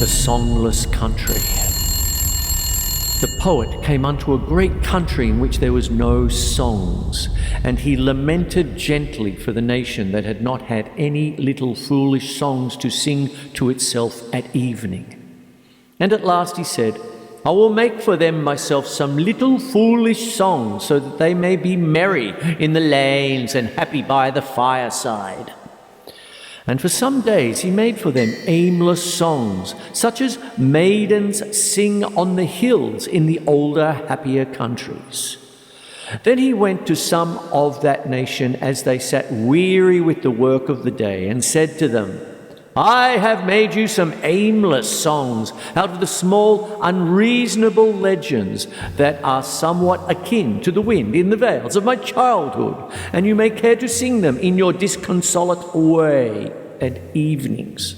the songless country. The poet came unto a great country in which there was no songs, and he lamented gently for the nation that had not had any little foolish songs to sing to itself at evening. And at last he said, I will make for them myself some little foolish songs, so that they may be merry in the lanes and happy by the fireside. And for some days he made for them aimless songs, such as maidens sing on the hills in the older, happier countries. Then he went to some of that nation as they sat weary with the work of the day, and said to them, I have made you some aimless songs out of the small, unreasonable legends that are somewhat akin to the wind in the vales of my childhood, and you may care to sing them in your disconsolate way at evenings.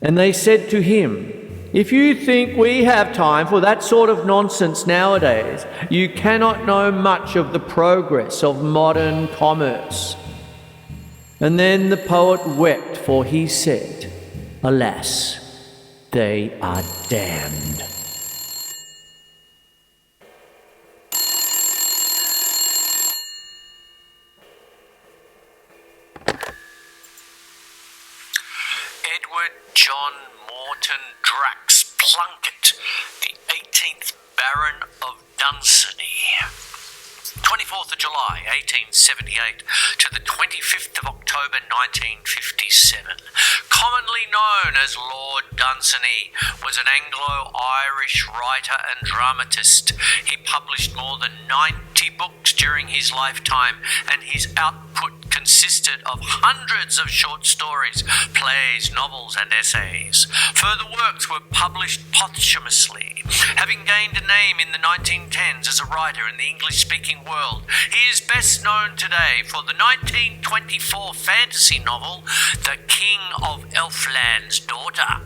And they said to him, If you think we have time for that sort of nonsense nowadays, you cannot know much of the progress of modern commerce. And then the poet wept, for he said, Alas, they are damned. Edward John Morton Drax Plunkett, the 18th Baron of Dunsany. 24th of July 1878 to the 25th of October 1957. Commonly known as Lord Dunsany, was an Anglo-Irish writer and dramatist. He published more than 90 books during his lifetime, and his output consisted of hundreds of short stories, plays, novels and essays. Further works were published posthumously. Having gained a name in the 1910s as a writer in the English-speaking world, he is best known today for the 1924 fantasy novel The King of Elfland's Daughter,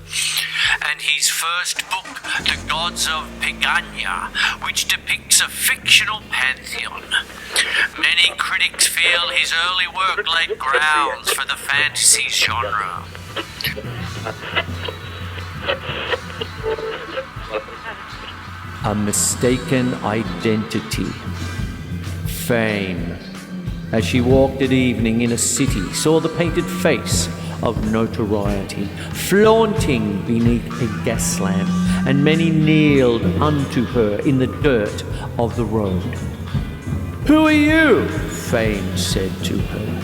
and his first book, The Gods of Pegania, which depicts a fictional pantheon. Many critics feel his early work laid grounds for the fantasy genre. A mistaken identity. Fame, as she walked at evening in a city, saw the painted face of notoriety flaunting beneath a gas lamp, and many kneeled unto her in the dirt of the road. Who are you? Fame said to her.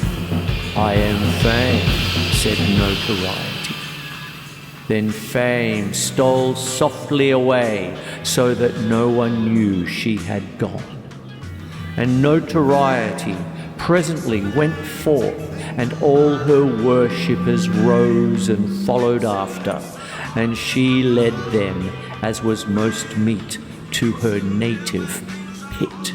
I am Fame, said Notoriety. Then Fame stole softly away, so that no one knew she had gone. And Notoriety presently went forth, and all her worshippers rose and followed after, and she led them, as was most meet, to her native pit.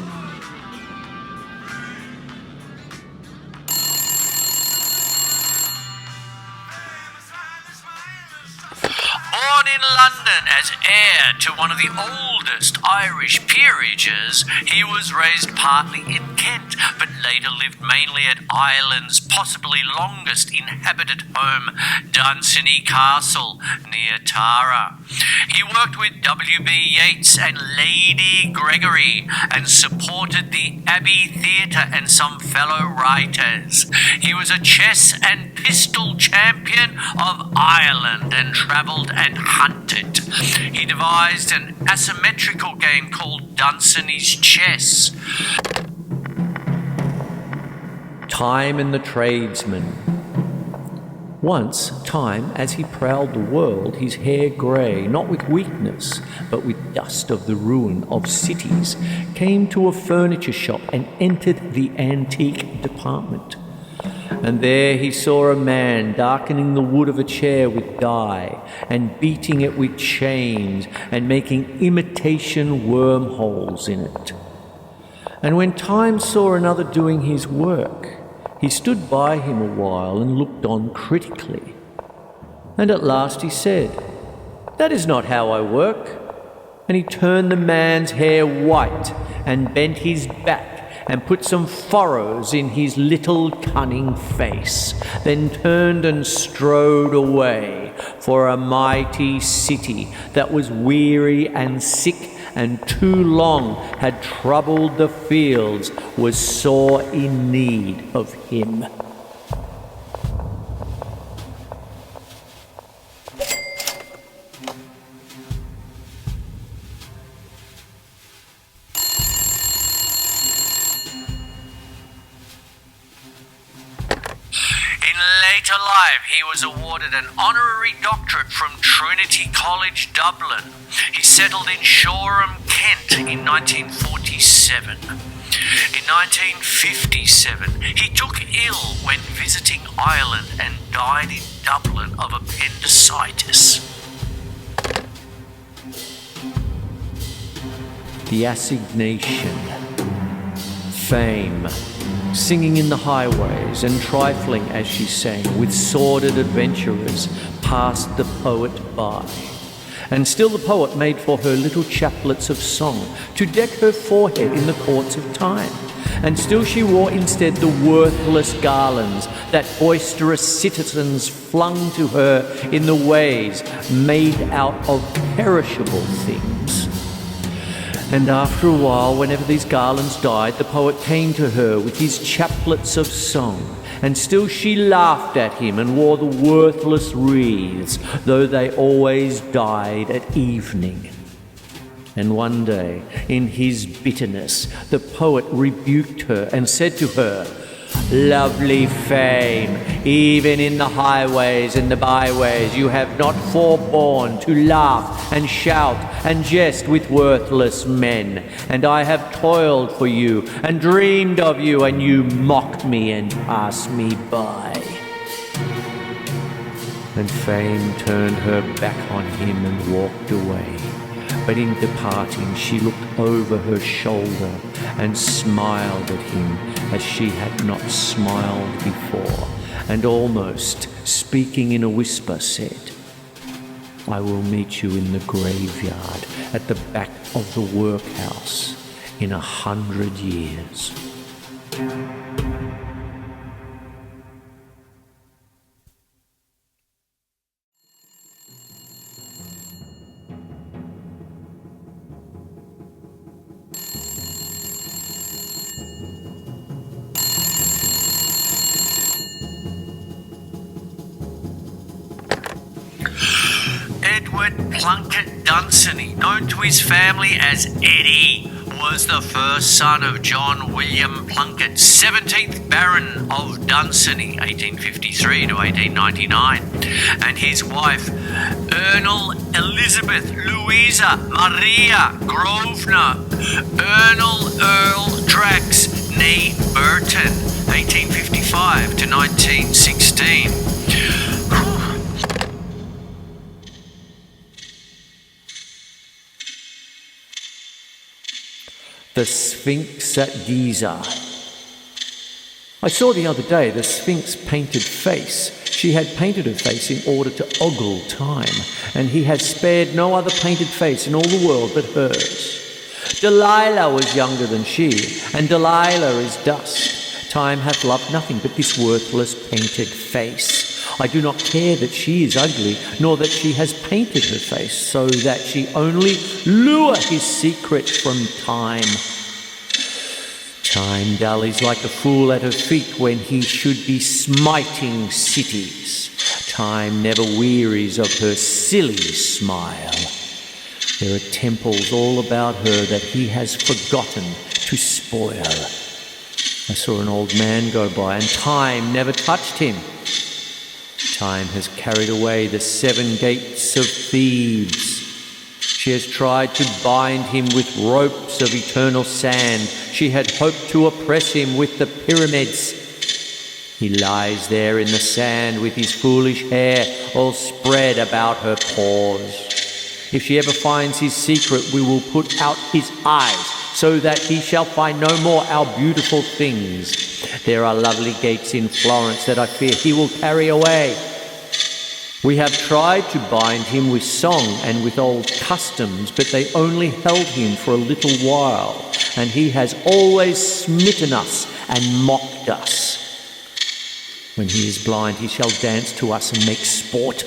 Born in London as heir to one of the oldest Irish peerages, he was raised partly in Kent, but later lived mainly at Ireland's possibly longest inhabited home, Dunsany Castle, near Tara. He worked with W.B. Yeats and Lady Gregory, and supported the Abbey Theatre and some fellow writers. He was a chess and pistol champion of Ireland, and travelled and hunted. He devised an asymmetrical game called Dunsany's Chess. Time and the Tradesman. Once, Time, as he prowled the world, his hair grey, not with weakness, but with dust of the ruin of cities, came to a furniture shop and entered the antique department. And there he saw a man darkening the wood of a chair with dye, and beating it with chains, and making imitation wormholes in it. And when Time saw another doing his work, he stood by him a while and looked on critically. And at last he said, "That is not how I work." And he turned the man's hair white, and bent his back, and put some furrows in his little cunning face, then turned and strode away, for a mighty city that was weary and sick and too long had troubled the fields was sore in need of him. Later life, he was awarded an honorary doctorate from Trinity College, Dublin. He settled in Shoreham, Kent in 1947. In 1957, he took ill when visiting Ireland and died in Dublin of appendicitis. The assignation, fame, singing in the highways and trifling as she sang with sordid adventurers passed the poet by. And still the poet made for her little chaplets of song to deck her forehead in the courts of time. And still she wore instead the worthless garlands that boisterous citizens flung to her in the ways made out of perishable things. And after a while, whenever these garlands died, the poet came to her with his chaplets of song, and still she laughed at him and wore the worthless wreaths, though they always died at evening. And one day, in his bitterness, the poet rebuked her and said to her, "Lovely fame, even in the highways and the byways you have not forborne to laugh and shout and jest with worthless men. And I have toiled for you and dreamed of you, and you mock me and pass me by." And fame turned her back on him and walked away. But in departing, she looked over her shoulder and smiled at him as she had not smiled before, and almost, speaking in a whisper, said, "I will meet you in the graveyard at the back of the workhouse in 100 years." Edward Plunkett Dunsany, known to his family as Eddie, was the first son of John William Plunkett, 17th Baron of Dunsany, 1853 to 1899, and his wife, Ernle Elizabeth Louisa Maria Grosvenor, Ernle Earl Drax, née Burton, 1855 to 1916. The Sphinx at Giza. I saw the other day the Sphinx painted face. She had painted her face in order to ogle time, and he had spared no other painted face in all the world but hers. Delilah was younger than she, and Delilah is dust. Time hath loved nothing but this worthless painted face. I do not care that she is ugly, nor that she has painted her face, so that she only lure his secret from time. Time dallies like a fool at her feet when he should be smiting cities. Time never wearies of her silly smile. There are temples all about her that he has forgotten to spoil. I saw an old man go by, and time never touched him. Time has carried away the 7 gates of Thebes. She has tried to bind him with ropes of eternal sand. She had hoped to oppress him with the pyramids. He lies there in the sand with his foolish hair all spread about her paws. If she ever finds his secret, we will put out his eyes, so that he shall find no more our beautiful things. There are lovely gates in Florence that I fear he will carry away. We have tried to bind him with song and with old customs, but they only held him for a little while, and he has always smitten us and mocked us. When he is blind, he shall dance to us and make sport.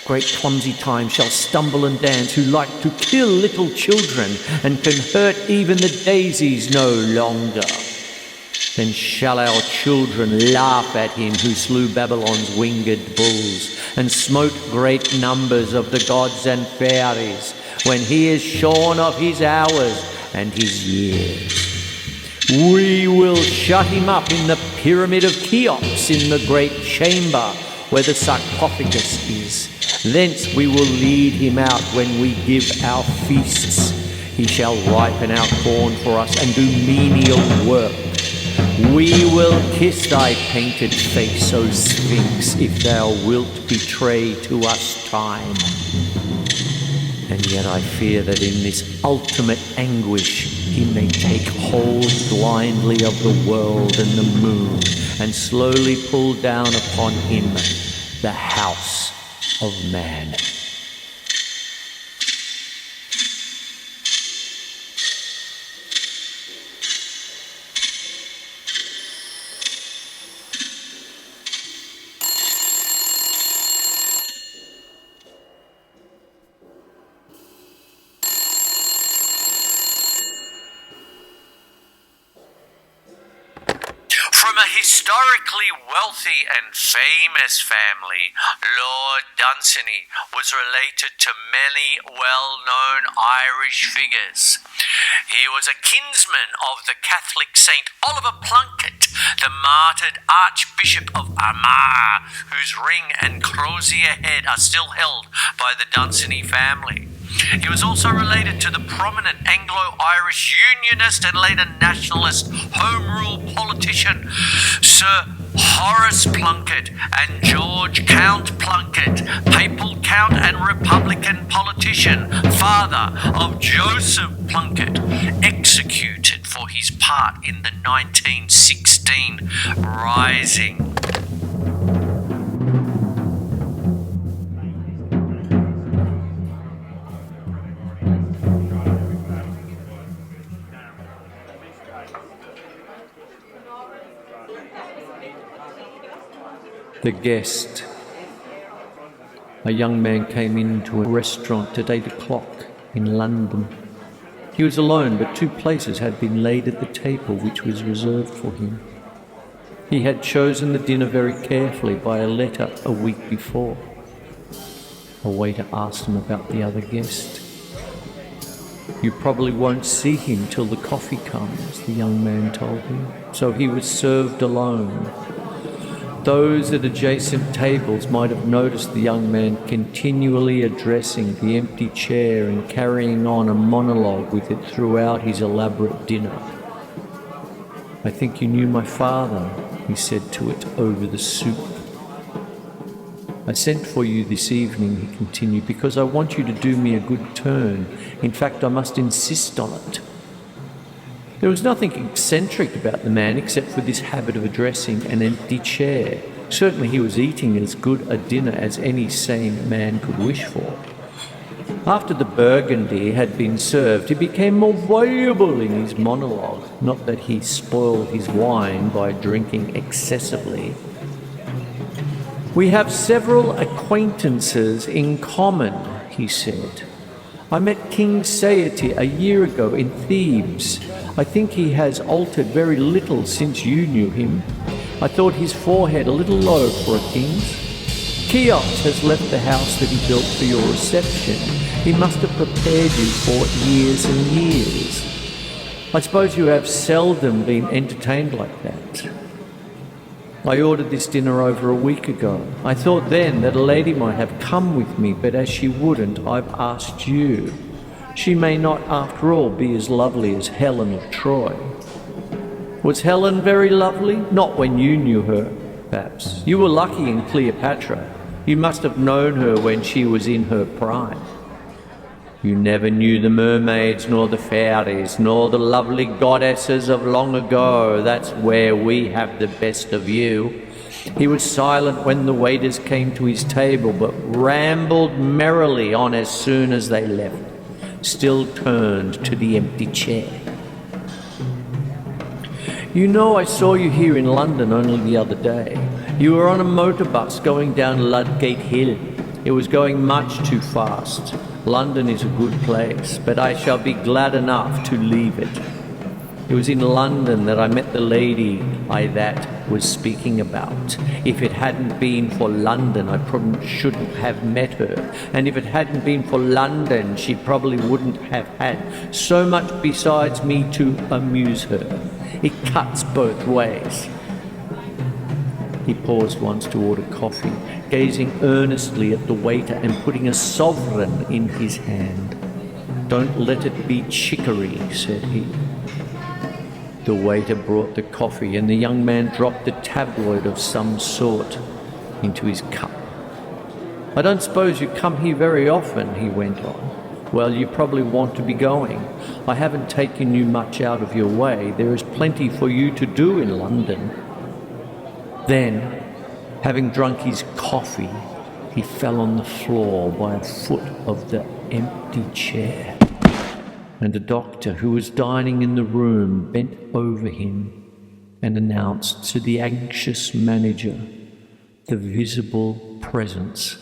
Great clumsy time shall stumble and dance, who like to kill little children and can hurt even the daisies no longer. Then shall our children laugh at him who slew Babylon's winged bulls and smote great numbers of the gods and fairies, when he is shorn of his hours and his years. We will shut him up in the pyramid of Cheops, in the great chamber where the sarcophagus is. Thence we will lead him out when we give our feasts. He shall ripen our corn for us and do menial work. We will kiss thy painted face, O Sphinx, if thou wilt betray to us time. And yet I fear that in this ultimate anguish he may take hold blindly of the world and the moon and slowly pull down upon him the house of man. From a historically wealthy and famous family, Lord Dunsany was related to many well-known Irish figures. He was a kinsman of the Catholic Saint Oliver Plunkett, the martyred Archbishop of Armagh, whose ring and crozier head are still held by the Dunsany family. He was also related to the prominent Anglo-Irish Unionist and later nationalist Home Rule politician Sir Horace Plunkett and George Count Plunkett, Papal Count and Republican politician, father of Joseph Plunkett, executed for his part in the 1916 Rising. The guest. A young man came into a restaurant at 8 o'clock in London. He was alone, but 2 places had been laid at the table which was reserved for him. He had chosen the dinner very carefully by a letter a week before. A waiter asked him about the other guest. "You probably won't see him till the coffee comes," the young man told him. So he was served alone. Those at adjacent tables might have noticed the young man continually addressing the empty chair and carrying on a monologue with it throughout his elaborate dinner. "I think you knew my father," he said to it over the soup. "I sent for you this evening," he continued, "because I want you to do me a good turn. In fact, I must insist on it." There was nothing eccentric about the man except for this habit of addressing an empty chair. Certainly he was eating as good a dinner as any sane man could wish for. After the burgundy had been served, he became more voluble in his monologue. Not that he spoiled his wine by drinking excessively. "We have several acquaintances in common," he said. "I met King Satiety a year ago in Thebes. I think he has altered very little since you knew him. I thought his forehead a little low for a king's. Cheops has left the house that he built for your reception. He must have prepared you for years and years. I suppose you have seldom been entertained like that. I ordered this dinner over a week ago. I thought then that a lady might have come with me, but as she wouldn't, I've asked you. She may not, after all, be as lovely as Helen of Troy." "Was Helen very lovely?" "Not when you knew her, perhaps. You were lucky in Cleopatra. You must have known her when she was in her prime. You never knew the mermaids, nor the fairies, nor the lovely goddesses of long ago. That's where we have the best of you." He was silent when the waiters came to his table, but rambled merrily on as soon as they left, still turned to the empty chair. You know, I saw you here in London only the other day. You were on a motor bus going down Ludgate Hill. It was going much too fast. London is a good place, but I shall be glad enough to leave it. It was in London that I met the lady that was speaking about. If it hadn't been for London, I probably shouldn't have met her. And if it hadn't been for London, she probably wouldn't have had so much besides me to amuse her. It cuts both ways. He paused once to order coffee, gazing earnestly at the waiter and putting a sovereign in his hand. "Don't let it be chicory," said he. The waiter brought the coffee, and the young man dropped a tabloid of some sort into his cup. "I don't suppose you come here very often," he went on. "Well, you probably want to be going. I haven't taken you much out of your way. There is plenty for you to do in London." Then, having drunk his coffee, he fell on the floor by a foot of the empty chair. And a doctor who was dining in the room bent over him and announced to the anxious manager the visible presence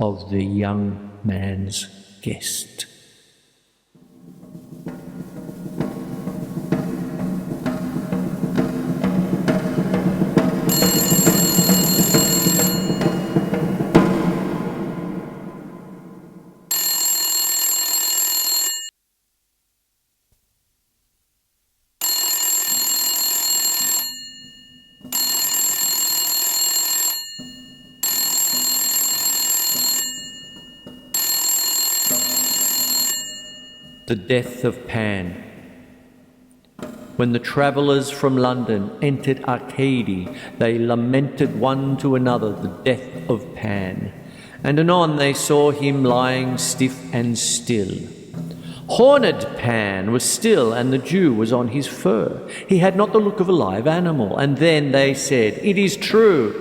of the young man's guest. The death of Pan. When the travellers from London entered Arcady, they lamented one to another the death of Pan, and anon they saw him lying stiff and still. Horned Pan was still, and the dew was on his fur. He had not the look of a live animal. And then they said, "It is true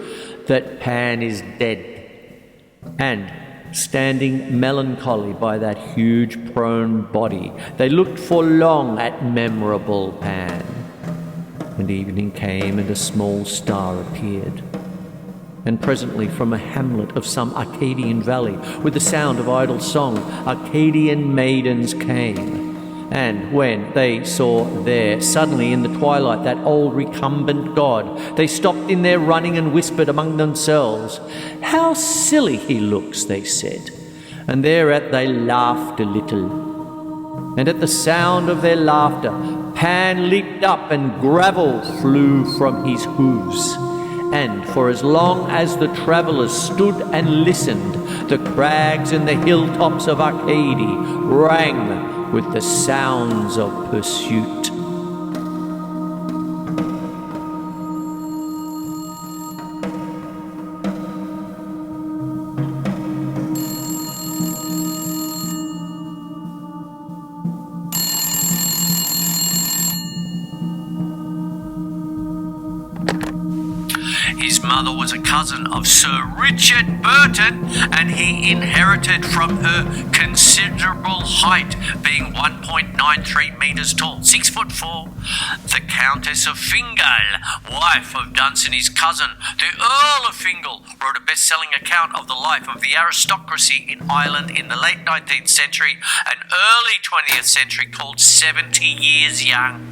that Pan is dead." And standing melancholy by that huge prone body, they looked for long at memorable Pan. And evening came, and a small star appeared. And presently from a hamlet of some Arcadian valley, with the sound of idle song, Arcadian maidens came. And when they saw there, suddenly in the twilight, that old recumbent god, they stopped in their running and whispered among themselves. "How silly he looks," they said. And thereat they laughed a little. And at the sound of their laughter, Pan leaped up, and gravel flew from his hooves. And for as long as the travellers stood and listened, the crags and the hilltops of Arcady rang with the sounds of pursuit. His mother was a cousin of Sir Richard Burton, and he inherited from her considerable height, being 1.93 metres tall, 6'4". The Countess of Fingal, wife of Dunsany's cousin, the Earl of Fingal, wrote a best-selling account of the life of the aristocracy in Ireland in the late 19th century and early 20th century, called 70 Years Young.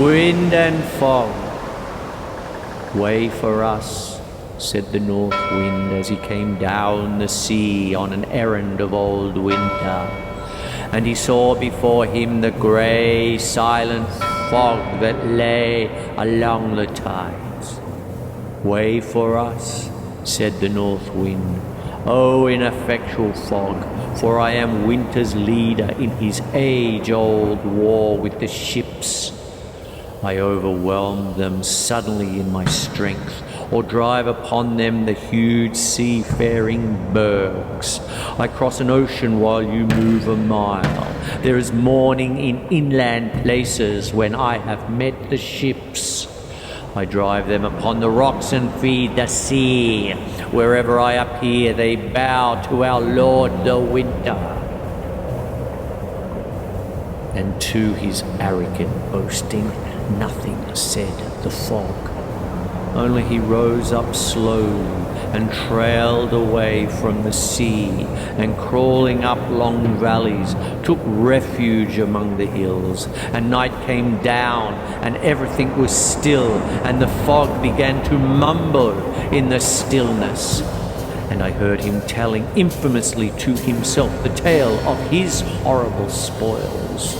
Wind and fog. "Way for us," said the north wind as he came down the sea on an errand of old winter. And he saw before him the grey, silent fog that lay along the tides. "Way for us," said the north wind, "O ineffectual fog, for I am winter's leader in his age-old war with the ships. I overwhelm them suddenly in my strength, or drive upon them the huge seafaring bergs. I cross an ocean while you move a mile. There is mourning in inland places when I have met the ships. I drive them upon the rocks and feed the sea. Wherever I appear, they bow to our Lord the winter." And to his arrogant boasting, nothing said the fog. Only he rose up slowly and trailed away from the sea, and crawling up long valleys, took refuge among the hills. And night came down, and everything was still, and the fog began to mumble in the stillness. And I heard him telling infamously to himself the tale of his horrible spoils.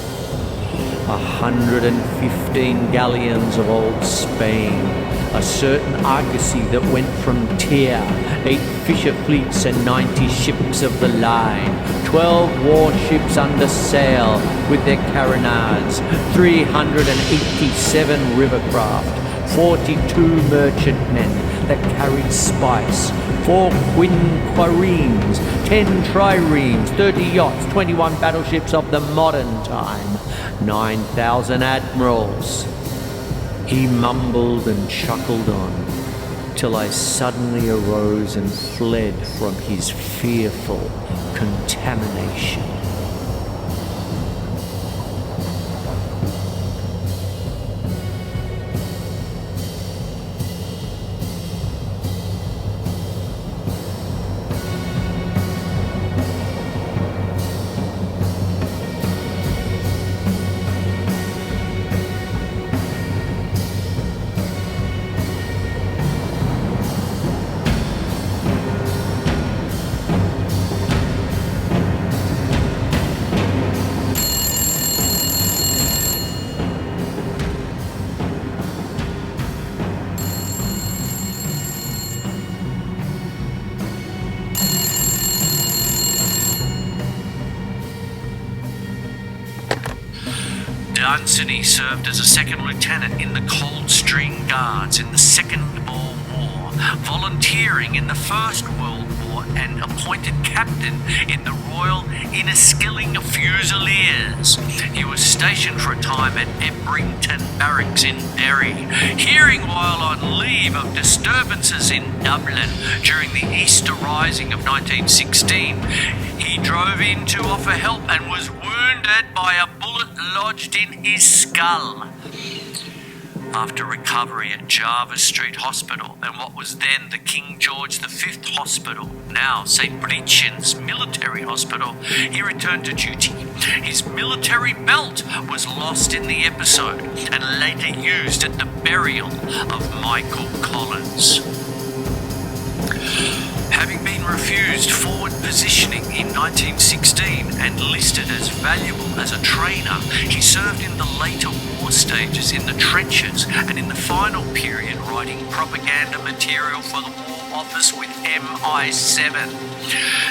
115 galleons of old Spain, a certain argosy that went from Tyre, 8 fisher fleets and 90 ships of the line, 12 warships under sail with their carronades, 387 rivercraft, 42 merchantmen that carried spice, 4 quinquaremes, 10 triremes, 30 yachts, 21 battleships of the modern time, 9,000 admirals. He mumbled and chuckled on, till I suddenly arose and fled from his fearful contamination. Dunsany served as a second lieutenant in the Coldstream Guards in the Second Boer War, volunteering in the First World War and appointed captain in the Royal Inniskilling Fusiliers. He was stationed for a time at Ebrington Barracks in Derry, hearing while on leave of disturbances in Dublin during the Easter Rising of 1916. He drove in to offer help and was wounded by a bullet lodged in his skull. After recovery at Jarvis Street Hospital and what was then the King George V Hospital, now St. Bridget's Military Hospital, he returned to duty. His military belt was lost in the episode and later used at the burial of Michael Collins. Having been refused forward positioning in 1916 and listed as valuable as a trainer, he served in the later war stages in the trenches and in the final period writing propaganda material for the War Office with MI7.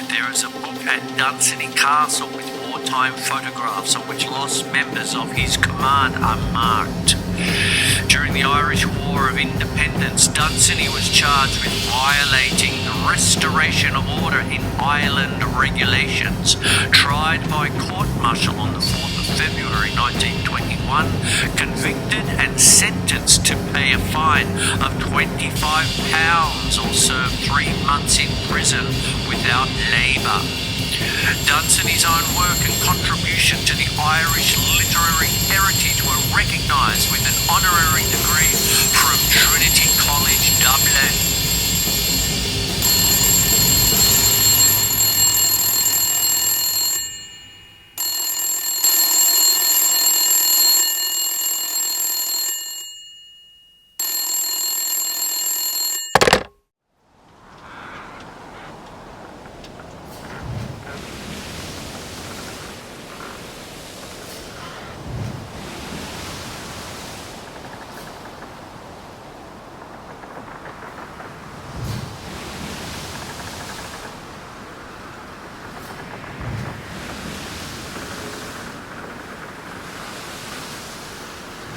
There is a book at Dunsany Castle with wartime photographs on which lost members of his command are marked. During the Irish War of Independence, Dunsany was charged with violating the Restoration of Order in Ireland regulations. Tried by court-martial on the 4th of February 1921, convicted and sentenced to pay a fine of £25 or serve 3 months in prison without labour. Dunsany's own work and contribution to the Irish literary heritage were recognised with an honorary degree from Trinity College, Dublin.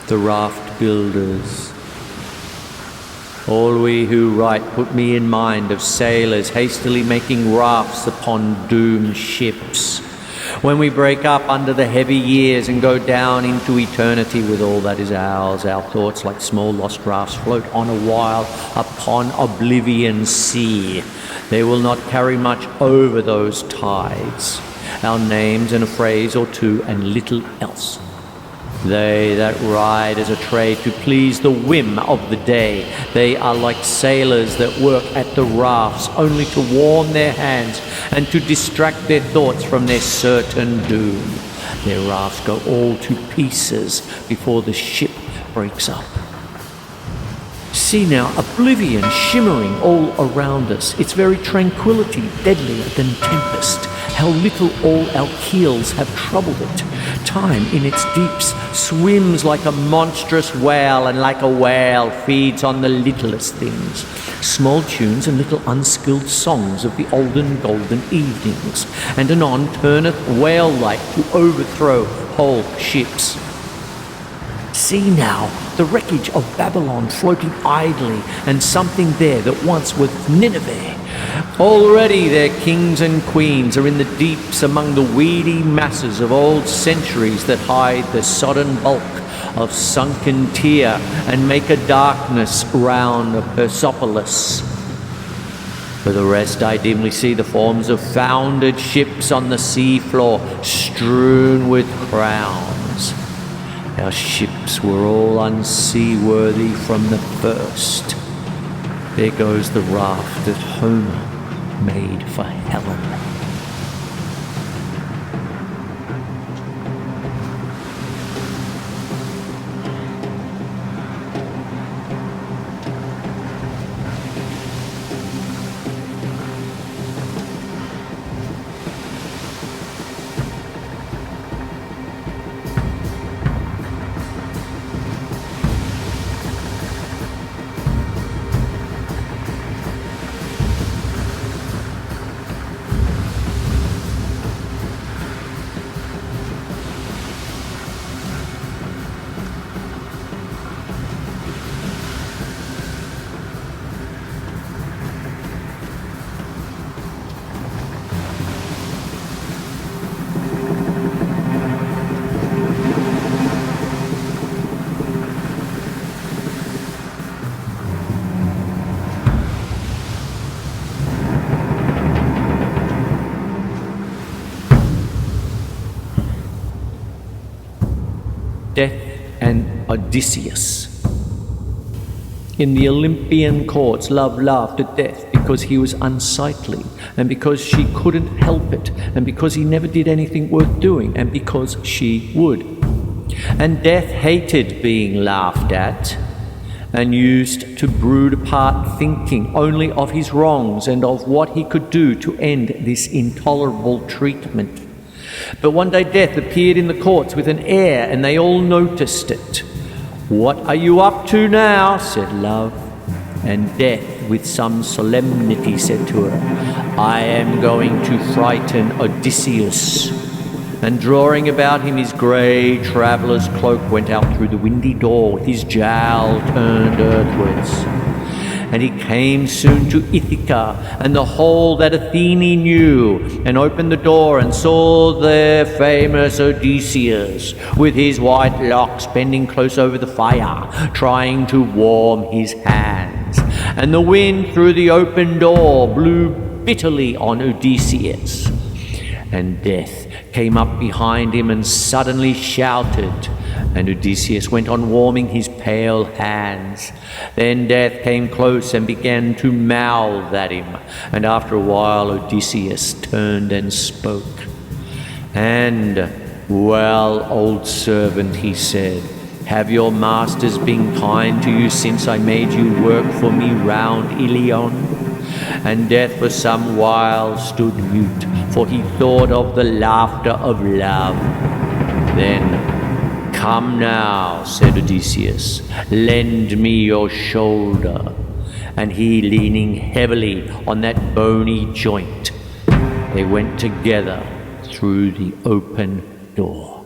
the raft builders. All we who write put me in mind of sailors hastily making rafts upon doomed ships. When we break up under the heavy years and go down into eternity with all that is ours, our thoughts like small lost rafts float on a while upon oblivion's sea. They will not carry much over those tides. Our names and a phrase or two and little else. They that ride as a trade to please the whim of the day, they are like sailors that work at the rafts only to warm their hands and to distract their thoughts from their certain doom. Their rafts go all to pieces before the ship breaks up. See now, oblivion shimmering all around us, its very tranquility deadlier than tempest. How little all our keels have troubled it. Time in its deeps swims like a monstrous whale, and like a whale feeds on the littlest things. Small tunes and little unskilled songs of the olden golden evenings, and anon turneth whale-like to overthrow whole ships. See now, the wreckage of Babylon floating idly, and something there that once was Nineveh. Already their kings and queens are in the deeps among the weedy masses of old centuries that hide the sodden bulk of sunken Tyre and make a darkness round Persepolis. For the rest, I dimly see the forms of foundered ships on the sea floor, strewn with crowns. Our ships were all unseaworthy from the first. There goes the raft that Homer made for Helen. Death and Odysseus. In the Olympian courts, love laughed at death because he was unsightly, and because she couldn't help it, and because he never did anything worth doing, and because she would. And death hated being laughed at, and used to brood apart, thinking only of his wrongs and of what he could do to end this intolerable treatment. But one day Death appeared in the courts with an air, and they all noticed it. "What are you up to now?" said Love. And Death, with some solemnity, said to her, "I am going to frighten Odysseus." And drawing about him his grey traveller's cloak, went out through the windy door with his jowl turned earthwards. And he came soon to Ithaca, and the whole that Athene knew, and opened the door, and saw there famous Odysseus, with his white locks bending close over the fire, trying to warm his hands. And the wind through the open door blew bitterly on Odysseus. And Death came up behind him and suddenly shouted, and Odysseus went on warming his pale hands. Then Death came close and began to mouth at him, and after a while Odysseus turned and spoke. "And, well, old servant," he said, "have your masters been kind to you since I made you work for me round Ilion?" And Death for some while stood mute, for he thought of the laughter of love. Then, "Come now," said Odysseus, "lend me your shoulder." And he, leaning heavily on that bony joint, they went together through the open door.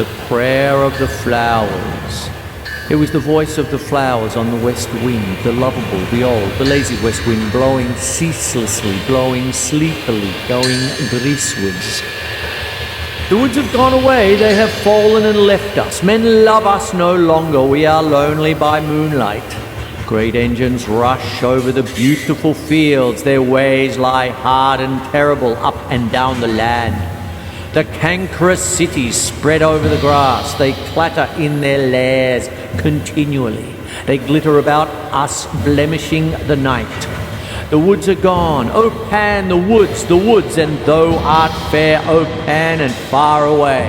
The prayer of the flowers. It was the voice of the flowers on the west wind, the lovable, the old, the lazy west wind, blowing ceaselessly, blowing sleepily, going greasewards. The woods have gone away, they have fallen and left us. Men love us no longer, we are lonely by moonlight. Great engines rush over the beautiful fields, their ways lie hard and terrible up and down the land. The cankerous cities spread over the grass, they clatter in their lairs continually. They glitter about us, blemishing the night. The woods are gone, O Pan, the woods, and thou art fair, O Pan, and far away.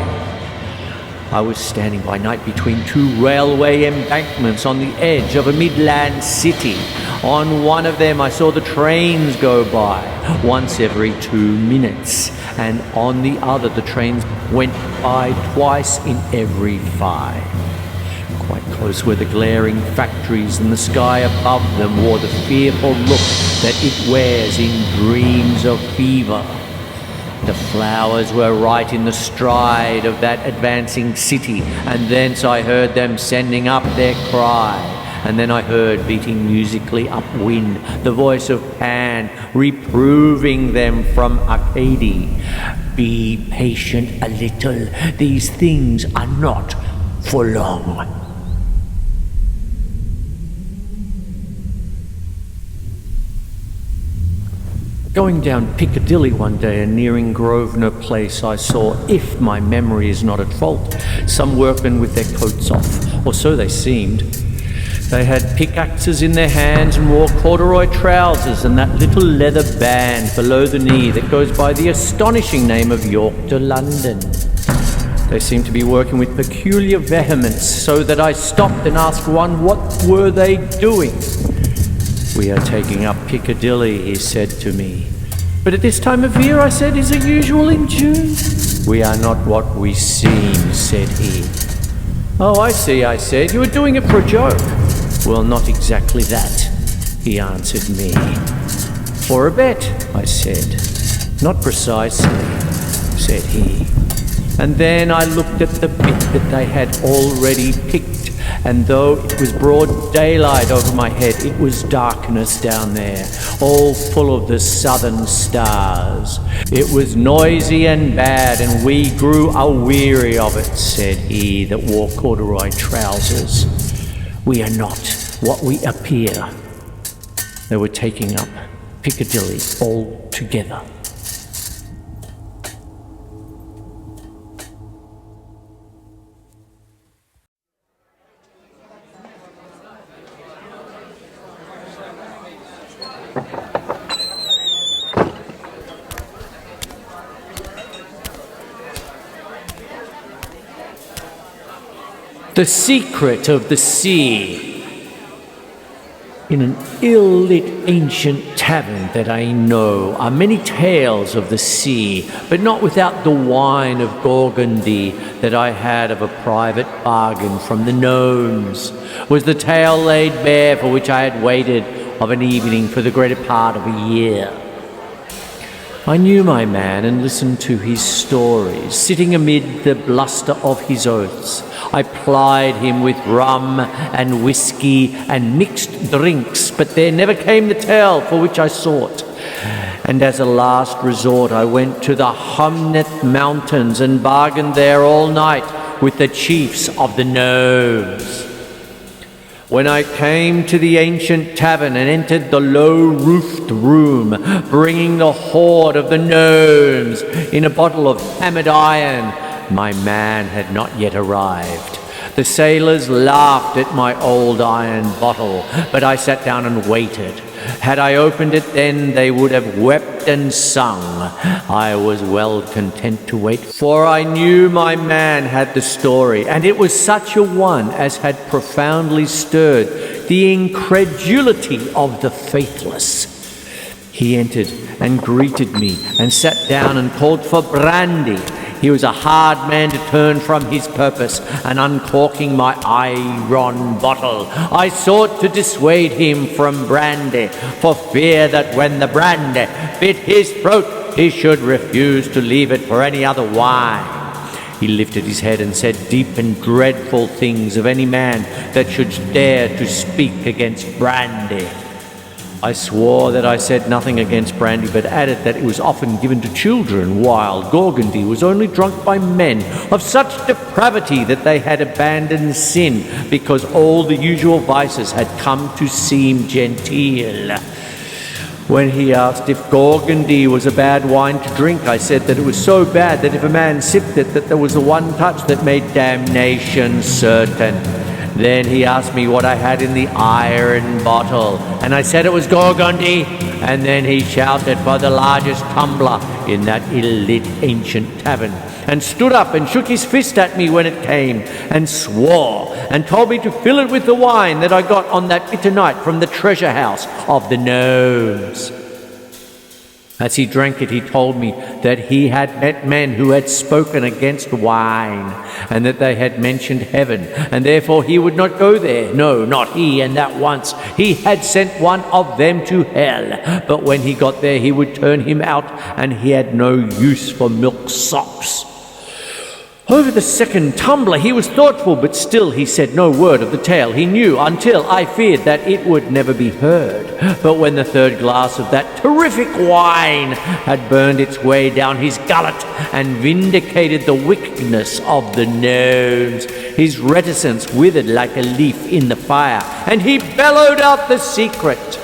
I was standing by night between two railway embankments on the edge of a midland city. On one of them I saw the trains go by, once every 2 minutes, and on the other the trains went by twice in every 5. Quite close were the glaring factories, and the sky above them wore the fearful look that it wears in dreams of fever. The flowers were right in the stride of that advancing city, and thence I heard them sending up their cry. And then I heard, beating musically upwind, the voice of Pan reproving them from Arcady. Be patient a little, these things are not for long. Going down Piccadilly one day and nearing Grosvenor Place, I saw, if my memory is not at fault, some workmen with their coats off, or so they seemed. They had pickaxes in their hands and wore corduroy trousers and that little leather band below the knee that goes by the astonishing name of York to London. They seemed to be working with peculiar vehemence, so that I stopped and asked one what were they doing. We are taking up Piccadilly, he said to me. But at this time of year, I said, is it usual in June? We are not what we seem, said he. Oh, I see, I said. You are doing it for a joke. Well, not exactly that, he answered me. For a bet, I said. Not precisely, said he. And then I looked at the bit that they had already picked, and though it was broad daylight over my head, it was darkness down there, all full of the southern stars. It was noisy and bad, and we grew a-weary of it, said he that wore corduroy trousers. We are not what we appear. They were taking up Piccadilly altogether. The secret of the sea. In an ill-lit ancient tavern that I know are many tales of the sea, but not without the wine of Burgundy that I had of a private bargain from the gnomes. Was the tale laid bare for which I had waited of an evening for the greater part of a year. I knew my man and listened to his stories, sitting amid the bluster of his oaths. I plied him with rum and whiskey and mixed drinks, but there never came the tale for which I sought. And as a last resort, I went to the Humneth Mountains and bargained there all night with the chiefs of the gnomes. When I came to the ancient tavern and entered the low-roofed room, bringing the hoard of the gnomes in a bottle of hammered iron, my man had not yet arrived. The sailors laughed at my old iron bottle, but I sat down and waited. Had I opened it then, they would have wept and sung. I was well content to wait, for I knew my man had the story, and it was such a one as had profoundly stirred the incredulity of the faithless. He entered and greeted me and sat down and called for brandy. He was a hard man to turn from his purpose, and uncorking my iron bottle, I sought to dissuade him from brandy, for fear that when the brandy bit his throat, he should refuse to leave it for any other wine. He lifted his head and said deep and dreadful things of any man that should dare to speak against brandy. I swore that I said nothing against brandy, but added that it was often given to children, while Gorgondy was only drunk by men of such depravity that they had abandoned sin, because all the usual vices had come to seem genteel. When he asked if Gorgondy was a bad wine to drink, I said that it was so bad that if a man sipped it, that there was the one touch that made damnation certain. Then he asked me what I had in the iron bottle, and I said it was Gorgondy, and then he shouted for the largest tumbler in that ill-lit ancient tavern, and stood up and shook his fist at me when it came, and swore, and told me to fill it with the wine that I got on that bitter night from the treasure house of the gnomes. As he drank it, he told me that he had met men who had spoken against wine, and that they had mentioned heaven, and therefore he would not go there. No, not he, and that once he had sent one of them to hell. But when he got there, he would turn him out, and he had no use for milk sops. Over the second tumbler he was thoughtful, but still he said no word of the tale he knew, until I feared that it would never be heard. But when the third glass of that terrific wine had burned its way down his gullet and vindicated the wickedness of the gnomes, his reticence withered like a leaf in the fire, and he bellowed out the secret.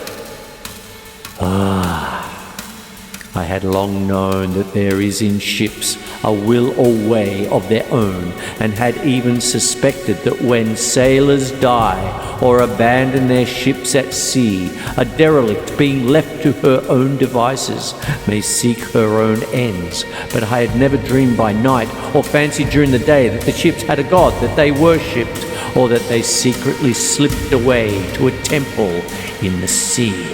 I had long known that there is in ships a will or way of their own, and had even suspected that when sailors die or abandon their ships at sea, a derelict, being left to her own devices, may seek her own ends. But I had never dreamed by night or fancied during the day that the ships had a god that they worshipped, or that they secretly slipped away to a temple in the sea.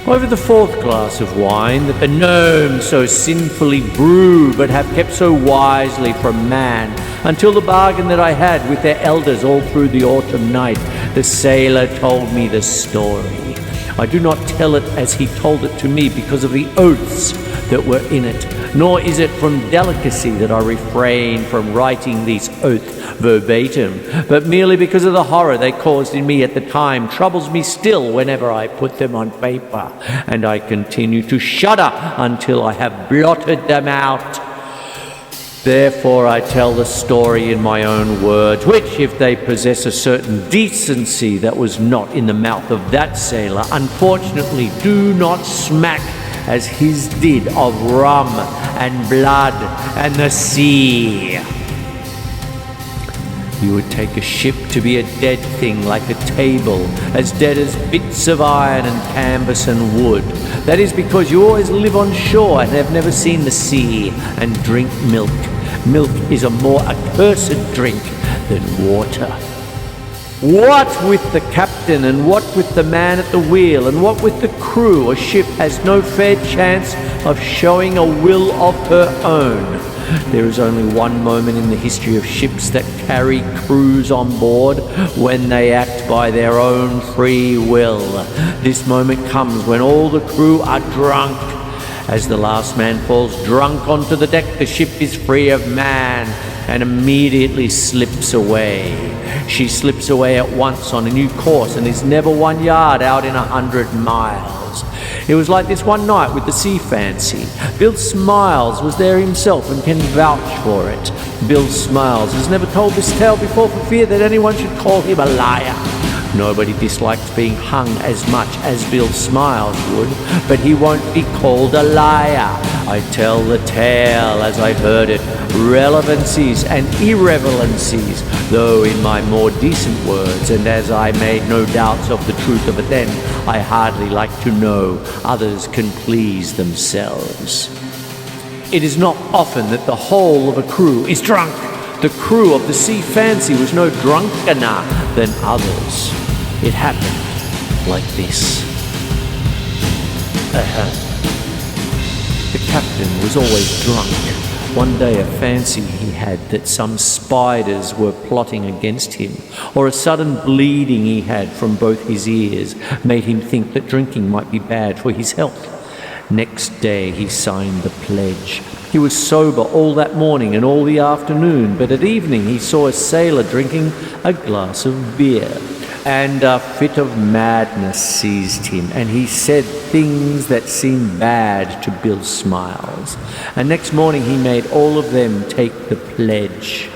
Over the fourth glass of wine that the gnomes so sinfully brew, but have kept so wisely from man, until the bargain that I had with their elders all through the autumn night, the sailor told me the story. I do not tell it as he told it to me because of the oaths that were in it, nor is it from delicacy that I refrain from writing these oaths verbatim, but merely because of the horror they caused in me at the time troubles me still whenever I put them on paper, and I continue to shudder until I have blotted them out. Therefore I tell the story in my own words, which, if they possess a certain decency that was not in the mouth of that sailor, unfortunately do not smack as his did of rum and blood and the sea. You would take a ship to be a dead thing like a table, as dead as bits of iron and canvas and wood. That is because you always live on shore and have never seen the sea, and drink milk. Milk is a more accursed drink than water. What with the captain, and what with the man at the wheel, and what with the crew, a ship has no fair chance of showing a will of her own. There is only one moment in the history of ships that carry crews on board, when they act by their own free will. This moment comes when all the crew are drunk. As the last man falls drunk onto the deck, the ship is free of man and immediately slips away. She slips away at once on a new course and is never 1 yard out in 100 miles. It was like this one night with the Sea Fancy. Bill Smiles was there himself and can vouch for it. Bill Smiles has never told this tale before for fear that anyone should call him a liar. Nobody dislikes being hung as much as Bill Smiles would, but he won't be called a liar. I tell the tale as I heard it, relevancies and irrelevancies, though in my more decent words, and as I made no doubts of the truth of it then, I hardly like to know others can please themselves. It is not often that the whole of a crew is drunk. The crew of the Sea Fancy was no drunkener than others. It happened like this. The captain was always drunk. One day a fancy he had that some spiders were plotting against him, or a sudden bleeding he had from both his ears made him think that drinking might be bad for his health. Next day he signed the pledge. He was sober all that morning and all the afternoon, but at evening he saw a sailor drinking a glass of beer. And a fit of madness seized him, and he said things that seemed bad to Bill Smiles. And next morning he made all of them take the pledge.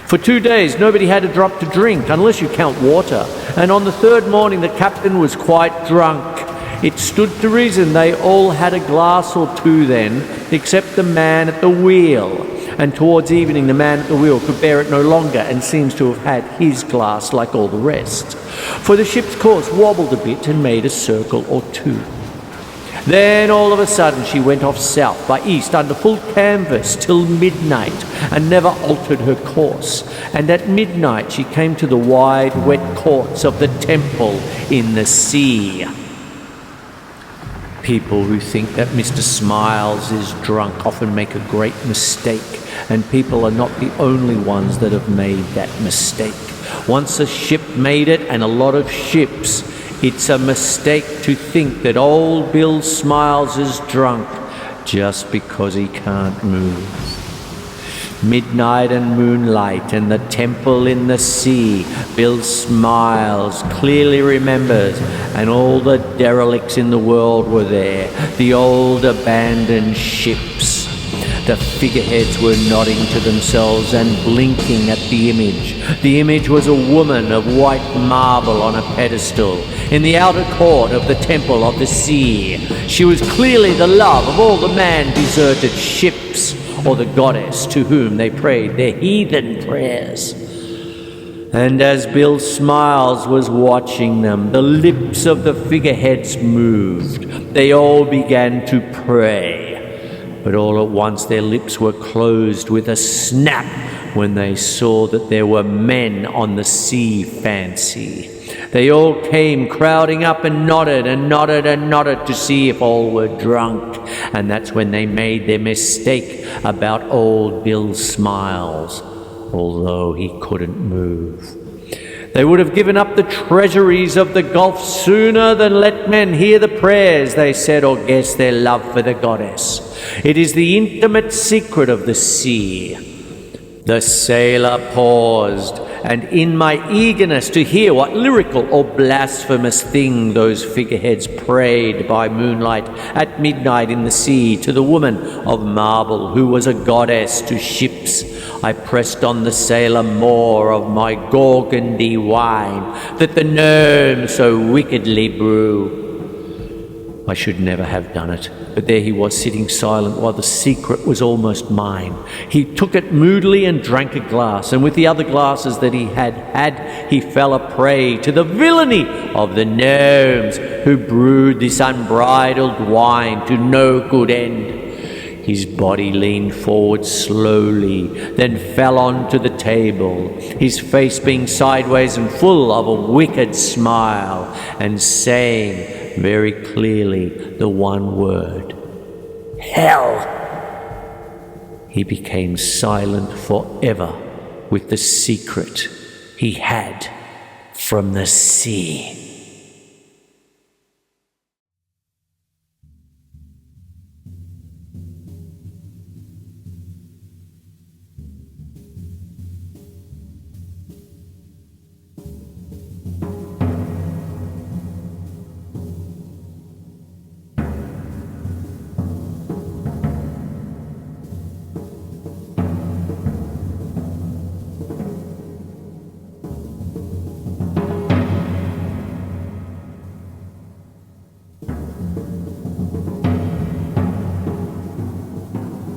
For 2 days nobody had a drop to drink, unless you count water, and on the third morning the captain was quite drunk. It stood to reason they all had a glass or two then, except the man at the wheel. And towards evening the man at the wheel could bear it no longer and seems to have had his glass like all the rest. For the ship's course wobbled a bit and made a circle or two. Then all of a sudden she went off south by east under full canvas till midnight and never altered her course. And at midnight she came to the wide wet courts of the temple in the sea. People who think that Mr. Smiles is drunk often make a great mistake, and people are not the only ones that have made that mistake. Once a ship made it, and a lot of ships, it's a mistake to think that old Bill Smiles is drunk just because he can't move. Midnight and moonlight and the temple in the sea, Bill Smiles clearly remembers, and all the derelicts in the world were there, the old abandoned ships. The figureheads were nodding to themselves and blinking at the image. The image was a woman of white marble on a pedestal in the outer court of the temple of the sea. She was clearly the love of all the man-deserted ships, or the goddess to whom they prayed their heathen prayers. And as Bill Smiles was watching them, the lips of the figureheads moved. They all began to pray. But all at once their lips were closed with a snap when they saw that there were men on the sea fancy. They all came crowding up and nodded and nodded and nodded to see if all were drunk. And that's when they made their mistake about old Bill Smiles, although he couldn't move. They would have given up the treasuries of the Gulf sooner than let men hear the prayers, they said, or guess their love for the goddess. It is the intimate secret of the sea. The sailor paused, and in my eagerness to hear what lyrical or blasphemous thing those figureheads prayed by moonlight at midnight in the sea to the woman of marble who was a goddess to ships, I pressed on the sailor more of my Gorgondy wine that the gnomes so wickedly brew. I should never have done it, but there he was sitting silent while the secret was almost mine. He took it moodily and drank a glass, and with the other glasses that he had, he fell a prey to the villainy of the gnomes who brewed this unbridled wine to no good end. His body leaned forward slowly, then fell onto the table, his face being sideways and full of a wicked smile, and saying very clearly the one word, "Hell!" He became silent forever with the secret he had from the sea.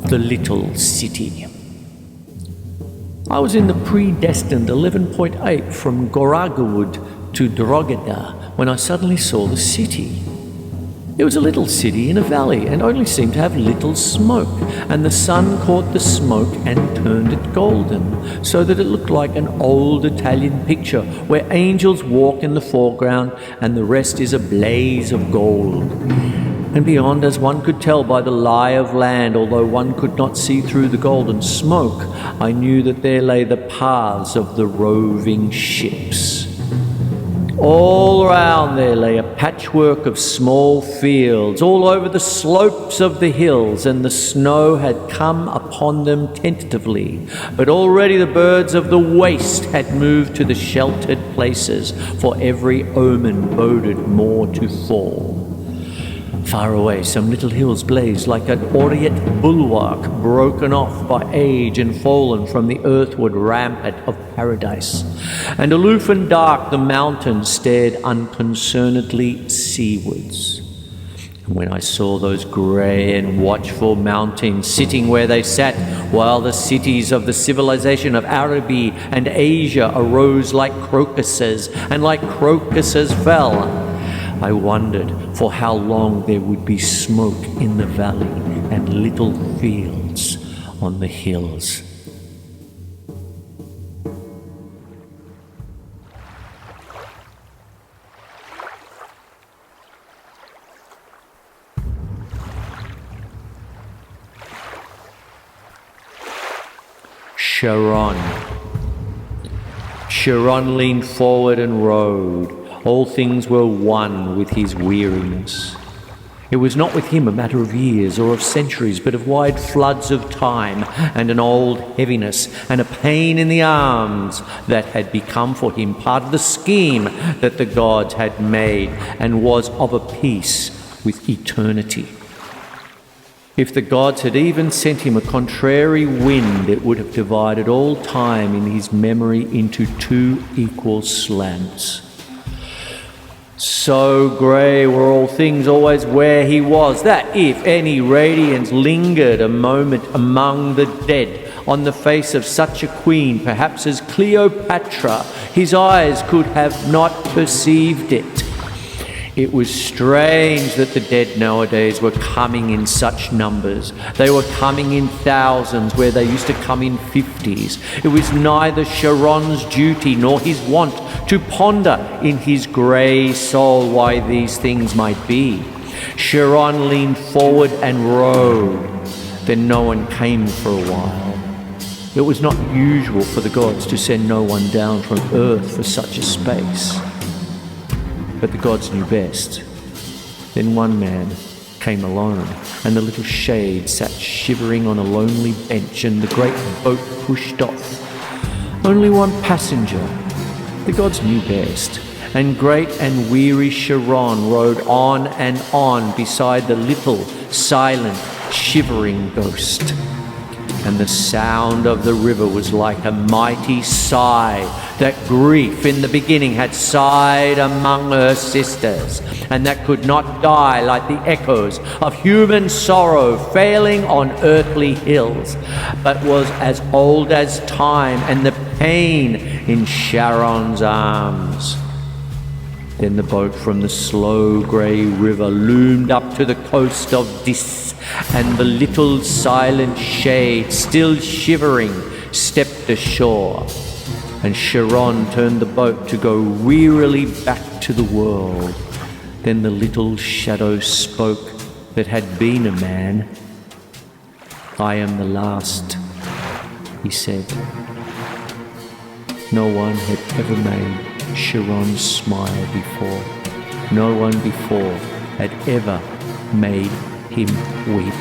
The little city. I was in the predestined 11.8 from Goragawud to Drogheda when I suddenly saw the city. It was a little city in a valley and only seemed to have little smoke, and the sun caught the smoke and turned it golden, so that it looked like an old Italian picture where angels walk in the foreground and the rest is a blaze of gold. And beyond, as one could tell by the lie of land, although one could not see through the golden smoke, I knew that there lay the paths of the roving ships. All round there lay a patchwork of small fields, all over the slopes of the hills, and the snow had come upon them tentatively, but already the birds of the waste had moved to the sheltered places, for every omen boded more to fall. Far away, some little hills blazed like an aureate bulwark broken off by age and fallen from the earthward rampart of paradise. And aloof and dark the mountains stared unconcernedly seawards. And when I saw those grey and watchful mountains sitting where they sat, while the cities of the civilization of Araby and Asia arose like crocuses, and like crocuses fell, I wondered for how long there would be smoke in the valley and little fields on the hills. Sharon leaned forward and rode. All things were one with his weariness. It was not with him a matter of years or of centuries, but of wide floods of time, and an old heaviness and a pain in the arms that had become for him part of the scheme that the gods had made, and was of a piece with eternity. If the gods had even sent him a contrary wind, it would have divided all time in his memory into two equal slants. So grey were all things always where he was, that if any radiance lingered a moment among the dead on the face of such a queen, perhaps as Cleopatra, his eyes could have not perceived it. It was strange that the dead nowadays were coming in such numbers. They were coming in thousands where they used to come in 50s. It was neither Sharon's duty nor his wont to ponder in his grey soul why these things might be. Sharon leaned forward and rode. Then no one came for a while. It was not usual for the gods to send no one down from earth for such a space. But the gods knew best. Then one man came alone, and the little shade sat shivering on a lonely bench, and the great boat pushed off. Only one passenger. The gods knew best, and great and weary Sharon rode on and on beside the little, silent, shivering ghost. And the sound of the river was like a mighty sigh that grief in the beginning had sighed among her sisters, and that could not die like the echoes of human sorrow failing on earthly hills, but was as old as time and the pain in Sharon's arms. Then the boat from the slow grey river loomed up to the coast of Dis, and the little silent shade, still shivering, stepped ashore. And Sharon turned the boat to go wearily back to the world. Then the little shadow spoke that had been a man. "I am the last," he said. No one had ever made Sharon smile before. No one before had ever made him weep.